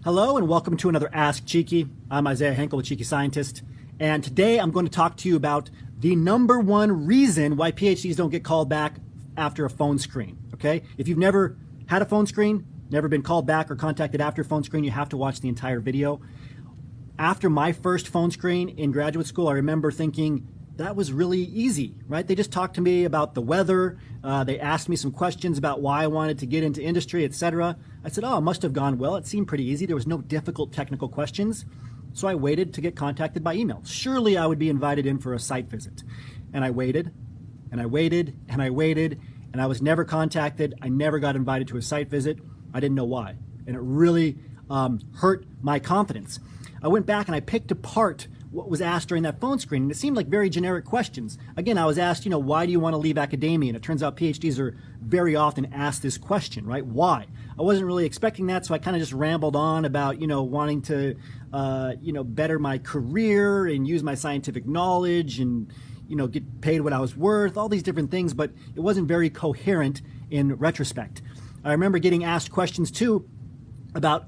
Hello and welcome to another Ask Cheeky. I'm Isaiah Henkel, a Cheeky Scientist, and today I'm going to talk to you about the number one reason why PhDs don't get called back after a phone screen, okay? If you've never had a phone screen, never been called back or contacted after a phone screen, you have to watch the entire video. After my first phone screen in graduate school, I remember thinking, that was really easy, right? They just talked to me about the weather. They asked me some questions about why I wanted to get into industry, etc. I said, oh, it must have gone well. It seemed pretty easy. There was no difficult technical questions. So I waited to get contacted by email. Surely I would be invited in for a site visit. And I waited, and I waited, and I waited, and I was never contacted. I never got invited to a site visit. I didn't know why. And it really hurt my confidence. I went back and I picked apart what was asked during that phone screen, and it seemed like very generic questions. Again, I was asked, why do you want to leave academia? And it turns out PhDs are very often asked this question, right? Why? I wasn't really expecting that, so I kind of just rambled on about, wanting to, better my career and use my scientific knowledge and, get paid what I was worth, all these different things, but it wasn't very coherent in retrospect. I remember getting asked questions too about,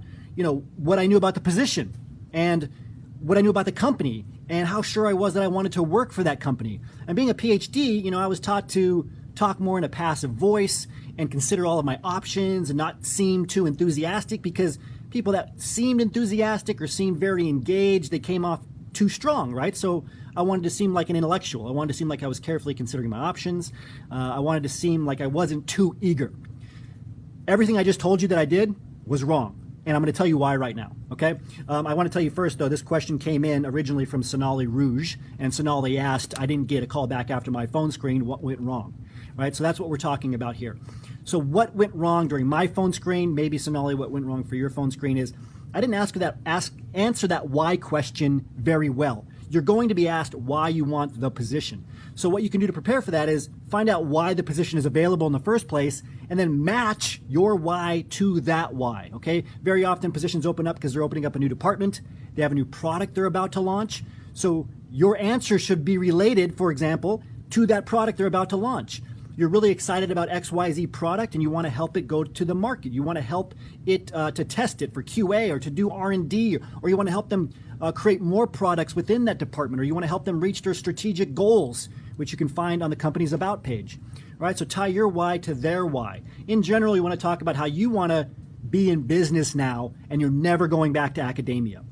what I knew about the position and what I knew about the company and how sure I was that I wanted to work for that company. And being a PhD, I was taught to talk more in a passive voice and consider all of my options and not seem too enthusiastic, because people that seemed enthusiastic or seemed very engaged, they came off too strong, right? So I wanted to seem like an intellectual. I wanted to seem like I was carefully considering my options. I wanted to seem like I wasn't too eager. Everything I just told you that I did was wrong. And I'm going to tell you why right now, okay? I want to tell you first, though, this question came in originally from Sonali Rouge, and Sonali asked, I didn't get a call back after my phone screen, what went wrong, right? So that's what we're talking about here. So what went wrong during my phone screen, maybe Sonali, what went wrong for your phone screen is, I didn't answer that why question very well. You're going to be asked why you want the position. So what you can do to prepare for that is find out why the position is available in the first place, and then match your why to that why, okay? Very often positions open up because they're opening up a new department. They have a new product they're about to launch. So your answer should be related, for example, to that product they're about to launch. You're really excited about XYZ product and you want to help it go to the market. You want to help it to test it for QA or to do R&D, or you want to help them create more products within that department, or you want to help them reach their strategic goals, which you can find on the company's About page. All right, so tie your why to their why. In general, you want to talk about how you want to be in business now and you're never going back to academia.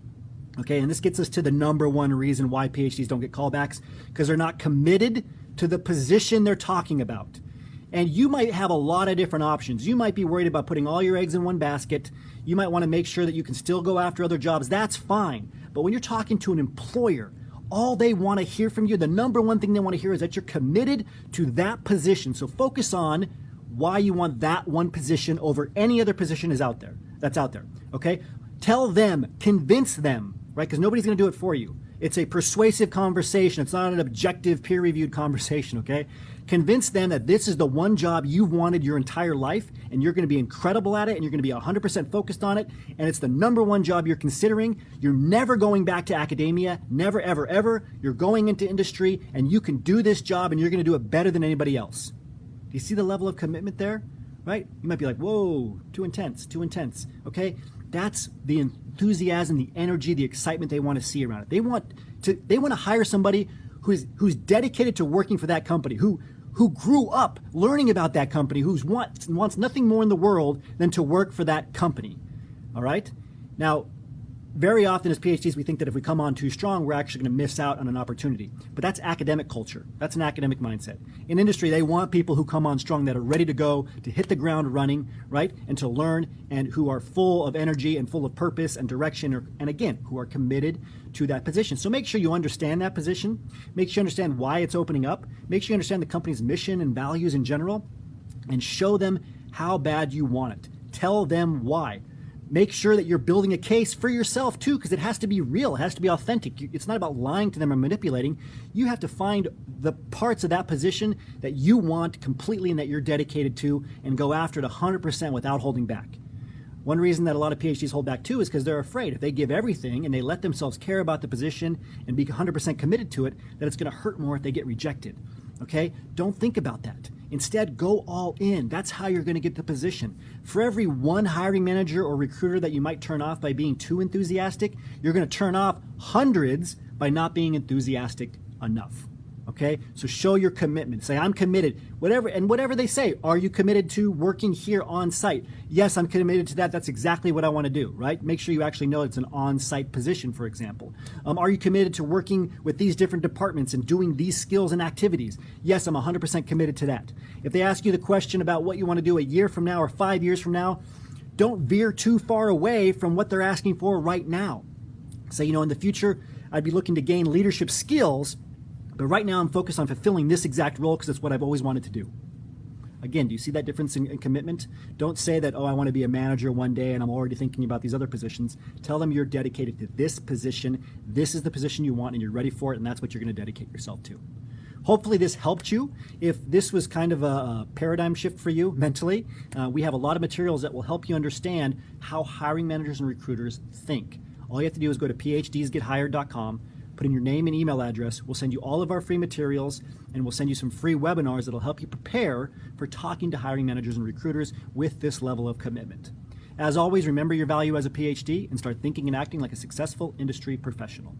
Okay, and this gets us to the number one reason why PhDs don't get callbacks, because they're not committed to the position they're talking about. And you might have a lot of different options. You might be worried about putting all your eggs in one basket. You might want to make sure that you can still go after other jobs. That's fine. But when you're talking to an employer, all they want to hear from you, the number one thing they want to hear is that you're committed to that position. So focus on why you want that one position over any other position that's out there, okay? Tell them, convince them, right? Because nobody's going to do it for you. It's a persuasive conversation. It's not an objective, peer-reviewed conversation, okay? Convince them that this is the one job you've wanted your entire life, and you're going to be incredible at it, and you're going to be 100% focused on it, and it's the number one job you're considering. You're never going back to academia, never, ever, ever. You're going into industry, and you can do this job, and you're going to do it better than anybody else. Do you see the level of commitment there, right? You might be like, whoa, too intense, okay? That's the enthusiasm, the energy, the excitement they want to see around it. They want to hire somebody who's dedicated to working for that company, who grew up learning about that company, who wants nothing more in the world than to work for that company. All right? Now, very often as PhDs, we think that if we come on too strong, we're actually going to miss out on an opportunity. But that's academic culture. That's an academic mindset. In industry, they want people who come on strong, that are ready to go, to hit the ground running, right? And to learn, and who are full of energy and full of purpose and direction, and again, who are committed to that position. So make sure you understand that position. Make sure you understand why it's opening up. Make sure you understand the company's mission and values in general, and show them how bad you want it. Tell them why. Make sure that you're building a case for yourself too, because it has to be real. It has to be authentic. It's not about lying to them or manipulating. You have to find the parts of that position that you want completely and that you're dedicated to, and go after it 100% without holding back. One reason that a lot of PhDs hold back too is because they're afraid if they give everything and they let themselves care about the position and be 100% committed to it, that it's going to hurt more if they get rejected. Okay? Don't think about that. Instead, go all in. That's how you're going to get the position. For every one hiring manager or recruiter that you might turn off by being too enthusiastic, you're going to turn off hundreds by not being enthusiastic enough. Okay? So show your commitment. Say, I'm committed. Whatever they say, are you committed to working here on site? Yes, I'm committed to that. That's exactly what I want to do, right? Make sure you actually know it's an on-site position, for example. Are you committed to working with these different departments and doing these skills and activities? Yes, I'm 100% committed to that. If they ask you the question about what you want to do a year from now or 5 years from now, don't veer too far away from what they're asking for right now. Say, in the future, I'd be looking to gain leadership skills, but right now I'm focused on fulfilling this exact role because it's what I've always wanted to do. Again, do you see that difference in commitment? Don't say that, I want to be a manager one day and I'm already thinking about these other positions. Tell them you're dedicated to this position. This is the position you want and you're ready for it, and that's what you're going to dedicate yourself to. Hopefully this helped you. If this was kind of a paradigm shift for you mentally, we have a lot of materials that will help you understand how hiring managers and recruiters think. All you have to do is go to phdsgethired.com, put in your name and email address. We'll send you all of our free materials, and we'll send you some free webinars that'll help you prepare for talking to hiring managers and recruiters with this level of commitment. As always, remember your value as a PhD and start thinking and acting like a successful industry professional.